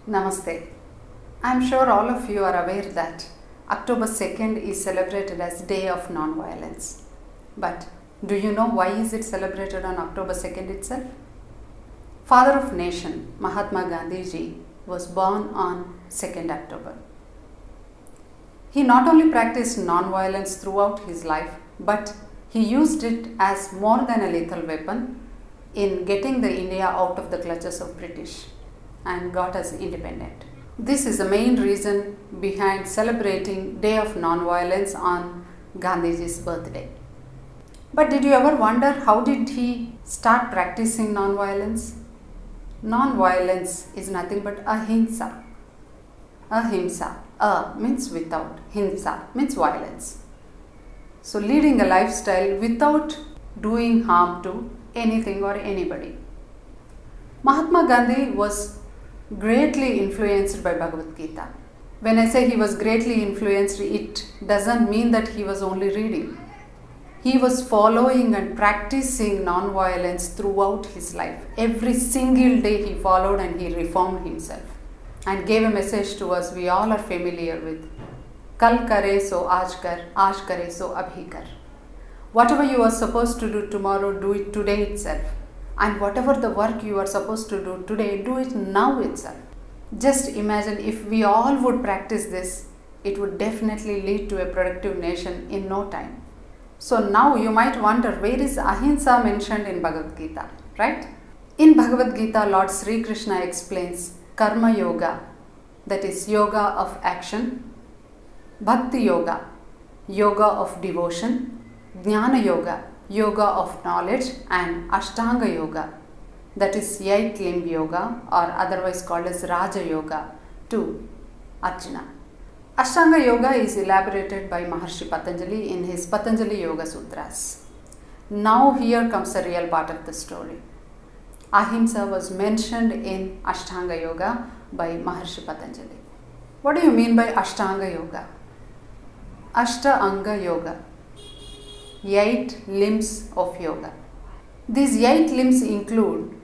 Namaste. I am sure all of you are aware that October 2nd is celebrated as Day of Nonviolence. But do you know why is it celebrated on October 2nd itself? Father of Nation, Mahatma Gandhiji, was born on 2nd October. He not only practiced nonviolence throughout his life, but he used it as more than a lethal weapon in getting the India out of the clutches of British and got us independent. This is the main reason behind celebrating Day of Nonviolence on Gandhiji's birthday. But did you ever wonder how did he start practicing nonviolence? Nonviolence is nothing but ahimsa. Ahimsa, means without, himsa means violence. So leading a lifestyle without doing harm to anything or anybody. Mahatma Gandhi was greatly influenced by Bhagavad Gita. When I say he was greatly influenced, it doesn't mean that he was only reading. He was following and practicing non-violence throughout his life. Every single day he followed and he reformed himself and gave a message to us we all are familiar with. Kal kare so aaj kare so abhi kar. Whatever you are supposed to do tomorrow, do it today itself. And whatever the work you are supposed to do today, do it now itself. Just imagine if we all would practice this, it would definitely lead to a productive nation in no time. So now you might wonder, where is Ahimsa mentioned in Bhagavad Gita, right? In Bhagavad Gita, Lord Sri Krishna explains Karma Yoga, that is yoga of action, Bhakti Yoga, yoga of devotion, Jnana Yoga, yoga of knowledge, and Ashtanga Yoga, that is 8-limb yoga or otherwise called as Raja Yoga to Arjuna. Ashtanga Yoga is elaborated by Maharshi Patanjali in his Patanjali Yoga Sutras. Now here comes the real part of the story. Ahimsa was mentioned in Ashtanga Yoga by Maharshi Patanjali. What do you mean by Ashtanga Yoga? Ashtanga Yoga, 8 limbs of yoga. These 8 limbs include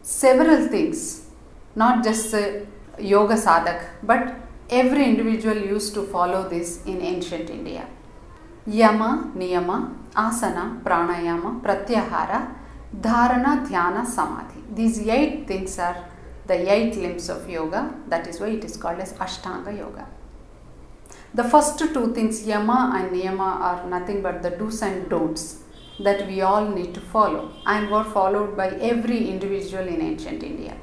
several things, not just the yoga sadhak, but every individual used to follow this in ancient India. Yama, Niyama, Asana, Pranayama, Pratyahara, Dharana, Dhyana, Samadhi. These 8 things are the 8 limbs of yoga. That is why it is called as Ashtanga Yoga. The first 2 things, Yama and Niyama, are nothing but the do's and don'ts that we all need to follow and were followed by every individual in ancient India.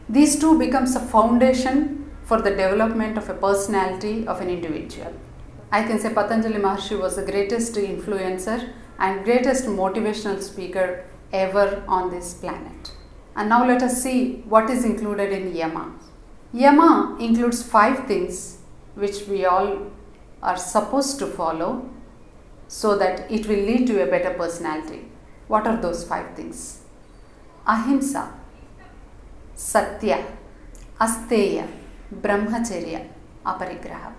These 2 becomes a foundation for the development of a personality of an individual. I can say Patanjali Maharshi was the greatest influencer and greatest motivational speaker ever on this planet. And now let us see what is included in Yama. Yama includes 5 things which we all are supposed to follow so that it will lead to a better personality. What are those 5 things? Ahimsa, Satya, Asteya, Brahmacharya, Aparigraha.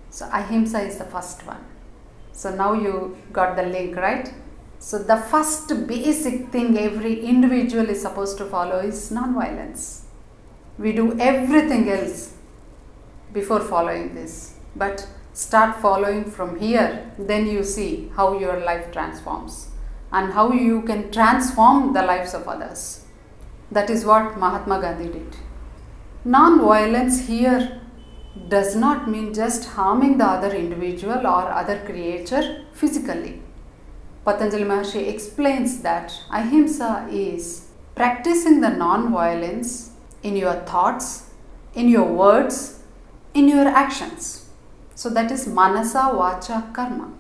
So Ahimsa is the first one. So now you got the link, right? So the first basic thing every individual is supposed to follow is non-violence. We do everything else before following this, but start following from here, then you see how your life transforms and how you can transform the lives of others. That is what Mahatma Gandhi did. Non-violence here does not mean just harming the other individual or other creature physically. Patanjali Maharshi explains that Ahimsa is practicing the non-violence in your thoughts, in your words, in your actions. So that is Manasa, Vacha, Karma.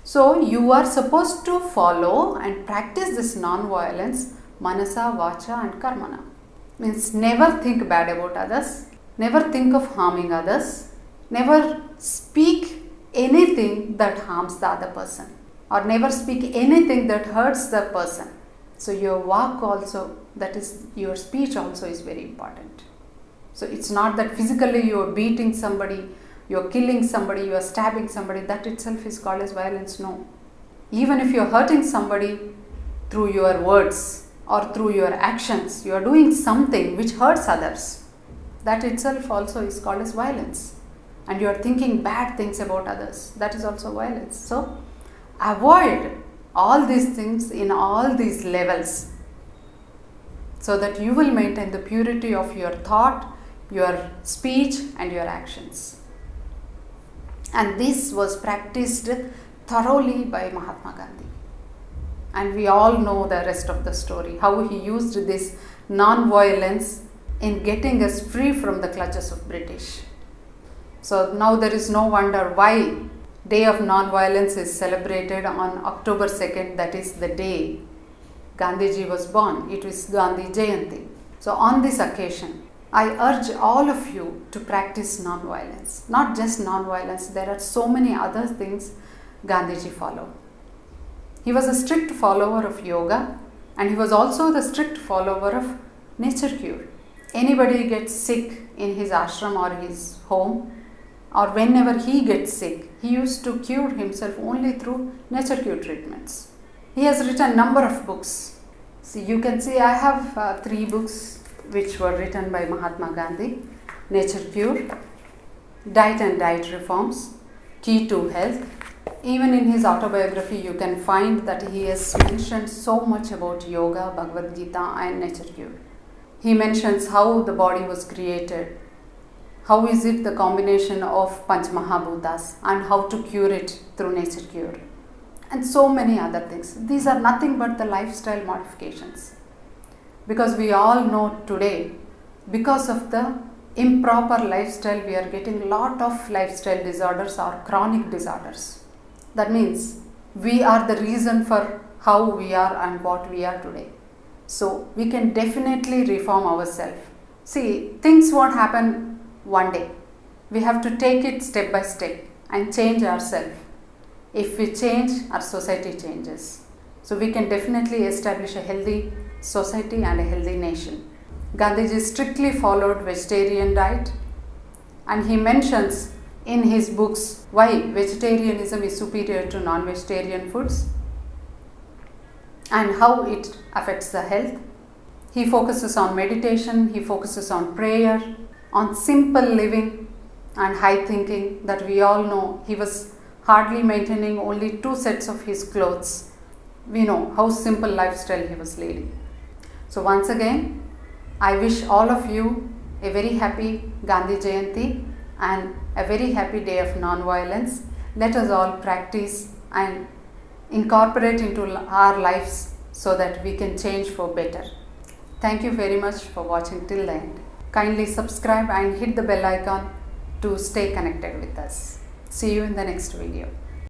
So you are supposed to follow and practice this non-violence, Manasa, Vacha and Karmana. Means never think bad about others, never think of harming others, never speak anything that harms the other person, or never speak anything that hurts the person. So your vak also, that is your speech also is very important. So it's not that physically you are beating somebody, you are killing somebody, you are stabbing somebody, that itself is called as violence. No. Even if you are hurting somebody through your words or through your actions, you are doing something which hurts others. that itself also is called as violence. And you are thinking bad things about others, that is also violence. So avoid all these things in all these levels, so that you will maintain the purity of your thought, your speech and your actions. And this was practiced thoroughly by Mahatma Gandhi. And we all know the rest of the story, how he used this non-violence in getting us free from the clutches of British. So now there is no wonder why Day of Non-Violence is celebrated on October 2nd, that is the day Gandhiji was born. It is Gandhi Jayanti. So on this occasion, I urge all of you to practice non-violence. Not just non-violence, there are so many other things Gandhiji followed. He was a strict follower of yoga, and he was also the strict follower of nature cure. Anybody gets sick in his ashram or his home, or whenever he gets sick, he used to cure himself only through nature cure treatments. He has written a number of books. So you can see I have 3 books which were written by Mahatma Gandhi: Nature Cure, Diet and Diet Reforms, Key to Health. Even in his autobiography, you can find that he has mentioned so much about yoga, Bhagavad Gita and nature cure. He mentions how the body was created, how is it the combination of Panch Mahabhutas, and how to cure it through nature cure, and so many other things. These are nothing but the lifestyle modifications. Because we all know today, because of the improper lifestyle, we are getting a lot of lifestyle disorders or chronic disorders. That means we are the reason for how we are and what we are today. So we can definitely reform ourselves. See, things won't happen one day. We have to take it step by step and change ourselves. If we change, our society changes. So we can definitely establish a healthy society and a healthy nation. Gandhiji strictly followed vegetarian diet, and he mentions in his books why vegetarianism is superior to non-vegetarian foods and how it affects the health. He focuses on meditation, he focuses on prayer, on simple living and high thinking, that we all know. He was hardly maintaining only 2 sets of his clothes. We know how simple lifestyle he was leading. So once again, I wish all of you a very happy Gandhi Jayanti and a very happy day of non-violence. Let us all practice and incorporate into our lives so that we can change for better. Thank you very much for watching till the end. Kindly subscribe and hit the bell icon to stay connected with us. See you in the next video.